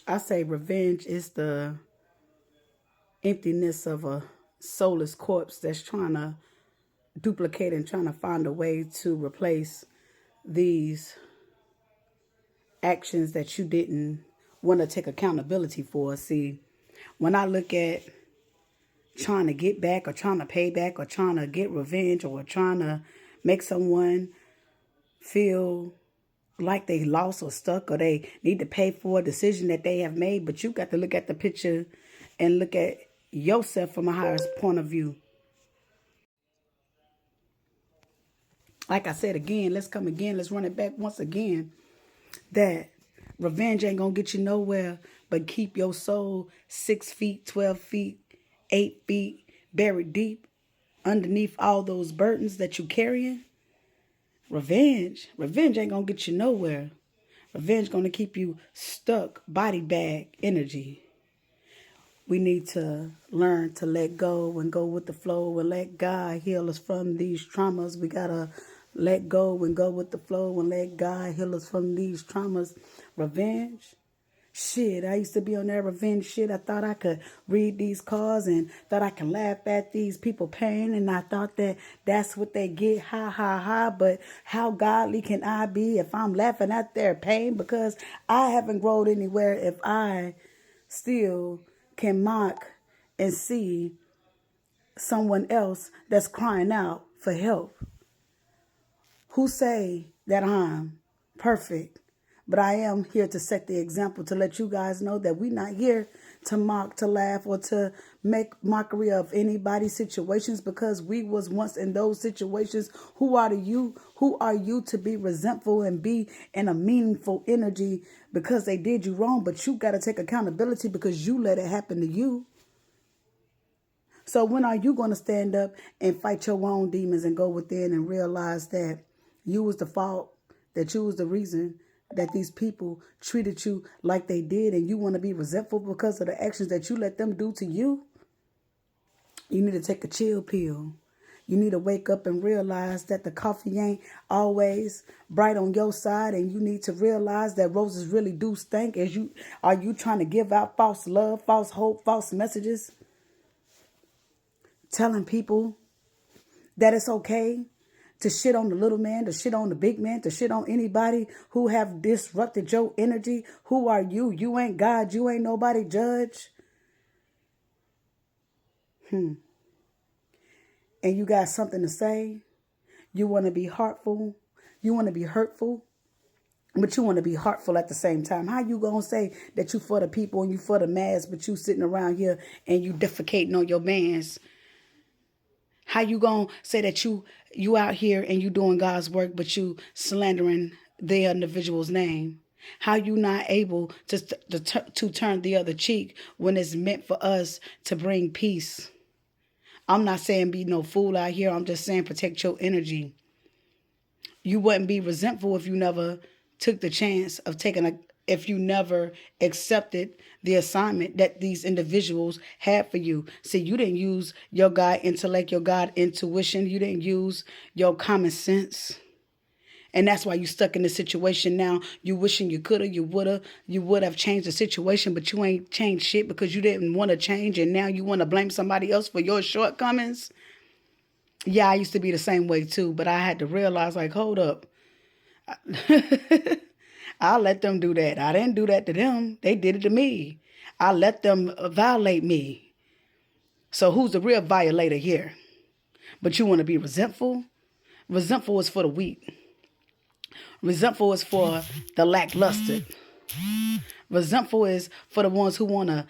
I say revenge is the emptiness of a soulless corpse that's trying to duplicate and trying to find a way to replace these actions that you didn't want to take accountability for. See, when I look at trying to get back or trying to pay back or trying to get revenge or trying to make someone feel like they lost or stuck or they need to pay for a decision that they have made, but you got to look at the picture and look at yourself from a higher point of view. Like I said again, let's come again, let's run it back once again, that revenge ain't gonna get you nowhere but keep your soul 6 feet, 12 feet, 8 feet buried deep underneath all those burdens that you carrying. Revenge ain't gonna get you nowhere. Revenge gonna keep you stuck, body bag energy. We need to learn to let go and go with the flow and let God heal us from these traumas. We gotta let go and go with the flow and let God heal us from these traumas. Revenge. Shit, I used to be on that revenge shit. I thought I could read these cards and thought I can laugh at these people pain. And I thought that that's what they get. Ha, ha, ha. But how godly can I be if I'm laughing at their pain? Because I haven't grown anywhere if I still can mock and see someone else that's crying out for help. Who say that I'm perfect? But I am here to set the example to let you guys know that we're not here to mock, to laugh, or to make mockery of anybody's situations, because we was once in those situations. Who are you? Who are you to be resentful and be in a meaningful energy because they did you wrong? But you got to take accountability because you let it happen to you. So when are you going to stand up and fight your own demons and go within and realize that you was the fault, that you was the reason that these people treated you like they did, and you want to be resentful because of the actions that you let them do to you? You need to take a chill pill. You need to wake up and realize that the coffee ain't always bright on your side, and you need to realize that roses really do stink. Are you trying to give out false love, false hope, false messages, telling people that it's okay to shit on the little man, to shit on the big man, to shit on anybody who have disrupted your energy? Who are you? You ain't God. You ain't nobody judge. And you got something to say. You want to be heartful. You want to be hurtful. But you want to be heartful at the same time. How you going to say that you for the people and you for the mass, but you sitting around here and you defecating on your mans? How you gonna say that you out here and you doing God's work, but you slandering the individual's name? How you not able to turn the other cheek when it's meant for us to bring peace? I'm not saying be no fool out here. I'm just saying protect your energy. You wouldn't be resentful if you never took the chance of if you never accepted the assignment that these individuals had for you. See, you didn't use your God intellect, your God intuition. You didn't use your common sense. And that's why you stuck in this situation now. You wishing you coulda, you would have changed the situation, but you ain't changed shit because you didn't want to change, and now you want to blame somebody else for your shortcomings. Yeah, I used to be the same way too, but I had to realize, like, hold up. I'll let them do that. I didn't do that to them. They did it to me. I let them violate me. So who's the real violator here? But you want to be resentful? Resentful is for the weak. Resentful is for the lackluster. Resentful is for the ones who want to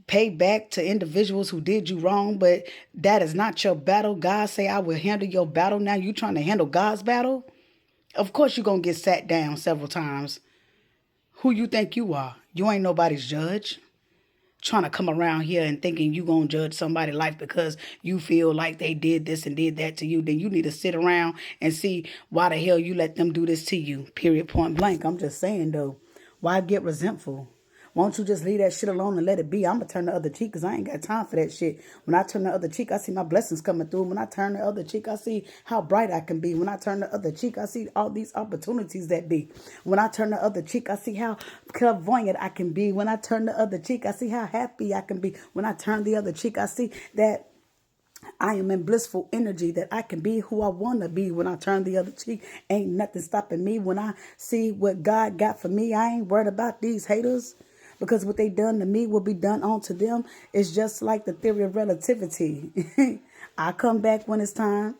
pay back to individuals who did you wrong, but that is not your battle. God say, I will handle your battle. Now you trying to handle God's battle? Of course you're going to get sat down several times. Who you think you are? You ain't nobody's judge. Trying to come around here and thinking you going to judge somebody's life because you feel like they did this and did that to you. Then you need to sit around and see why the hell you let them do this to you. Period, point blank. I'm just saying, though. Why get resentful? Won't you just leave that shit alone and let it be? I'm going to turn the other cheek because I ain't got time for that shit. When I turn the other cheek, I see my blessings coming through. When I turn the other cheek, I see how bright I can be. When I turn the other cheek, I see all these opportunities that be. When I turn the other cheek, I see how clairvoyant I can be. When I turn the other cheek, I see how happy I can be. When I turn the other cheek, I see that I am in blissful energy, that I can be who I want to be. When I turn the other cheek, ain't nothing stopping me. When I see what God got for me, I ain't worried about these haters, because what they done to me will be done onto them. It's just like the theory of relativity. I come back when it's time.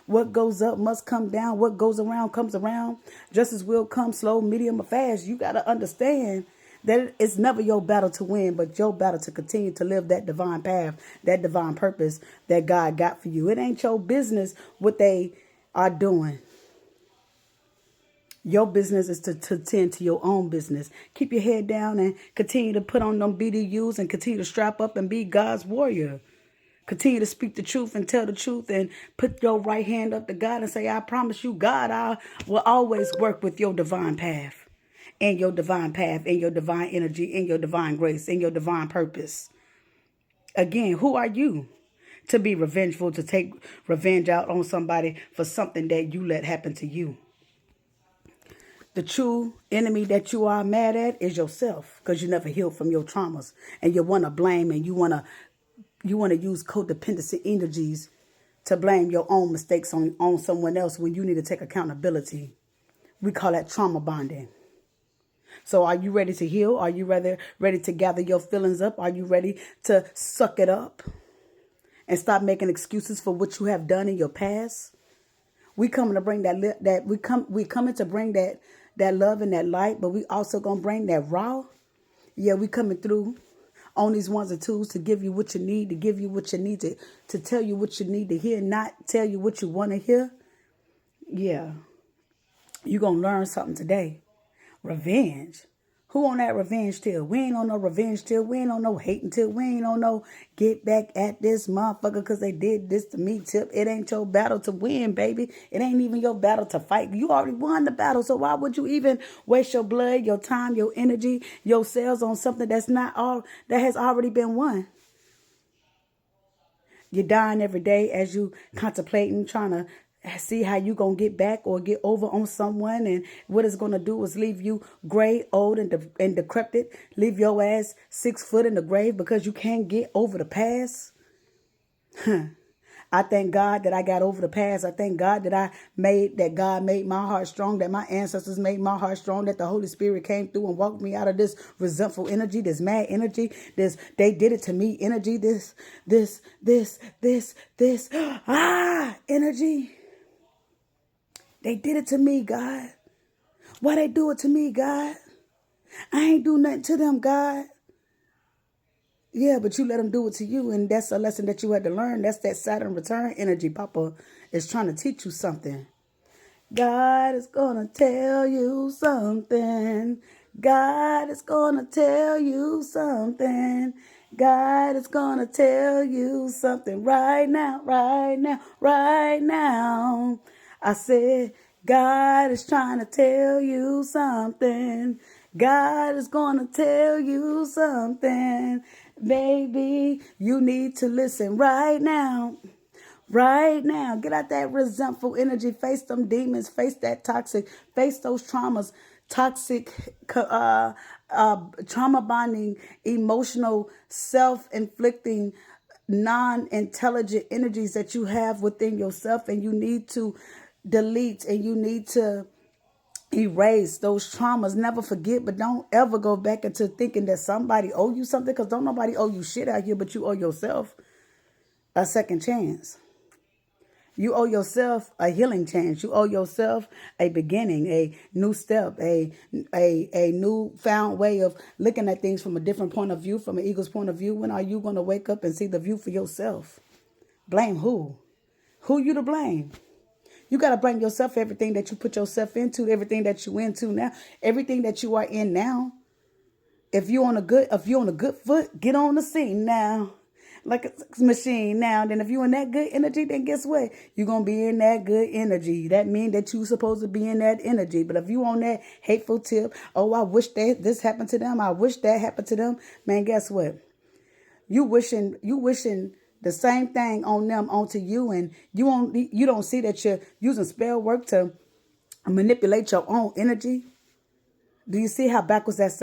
What goes up must come down. What goes around comes around. Justice will come slow, medium, or fast. You got to understand that it's never your battle to win, but your battle to continue to live that divine path, that divine purpose that God got for you. It ain't your business what they are doing. Your business is to tend to your own business. Keep your head down and continue to put on them BDUs and continue to strap up and be God's warrior. Continue to speak the truth and tell the truth and put your right hand up to God and say, I promise you, God, I will always work with your divine path and your divine path and your divine energy and your divine grace and your divine purpose. Again, who are you to be revengeful, to take revenge out on somebody for something that you let happen to you? The true enemy that you are mad at is yourself, because you never healed from your traumas and you want to blame and you want to use codependency energies to blame your own mistakes on someone else when you need to take accountability. We call that trauma bonding. So are you ready to heal? Are you ready to gather your feelings up? Are you ready to suck it up and stop making excuses for what you have done in your past? We coming to bring we coming to bring that love and that light, but we also gonna bring that raw. Yeah, we coming through on these ones and twos to give you what you need, to give you what you need, to tell you what you need to hear, not tell you what you want to hear. Yeah, you gonna learn something today. Revenge. Who on that revenge till? We ain't on no revenge till. We ain't on no hating till. We ain't on no get back at this motherfucker because they did this to me tip. It ain't your battle to win, baby. It ain't even your battle to fight. You already won the battle, so why would you even waste your blood, your time, your energy, your cells on something that has already been won? You're dying every day as you contemplating, trying to see how you going to get back or get over on someone. And what it's going to do is leave you gray, old, and decrepit. Leave your ass 6 foot in the grave because you can't get over the past. I thank God that I got over the past. I thank God that God made my heart strong, that my ancestors made my heart strong, that the Holy Spirit came through and walked me out of this resentful energy, this mad energy, this they did it to me energy, this energy. They did it to me, God. Why they do it to me, God? I ain't do nothing to them, God. Yeah, but you let them do it to you, and that's a lesson that you had to learn. That's that Saturn return energy. Papa is trying to teach you something. God is going to tell you something. God is going to tell you something. God is going to tell you something right now, right now, right now. I said, God is trying to tell you something. God is going to tell you something. Baby, you need to listen right now. Right now, get out that resentful energy. Face them demons. Face that toxic. Face those traumas. Toxic, trauma bonding, emotional, self-inflicting, non-intelligent energies that you have within yourself, and you need to delete and you need to erase those traumas. Never forget, but don't ever go back into thinking that somebody owe you something, because don't nobody owe you shit out here, but you owe yourself a second chance. You owe yourself a healing chance. You owe yourself a beginning, a new step, a new found way of looking at things from a different point of view, from an eagle's point of view. When are you going to wake up and see the view for yourself? Blame who? Who you to blame? You got to blame yourself, everything that you put yourself into, everything that you into now, everything that you are in now. If you're on a good foot, get on the scene now. like a sex machine. Now, then if you in that good energy, then guess what? You're going to be in that good energy. That means that you supposed to be in that energy. But if you on that hateful tip, oh, I wish that this happened to them, I wish that happened to them, man, guess what? You wishing the same thing on them onto you, and you don't see that you're using spell work to manipulate your own energy. Do you see how backwards that's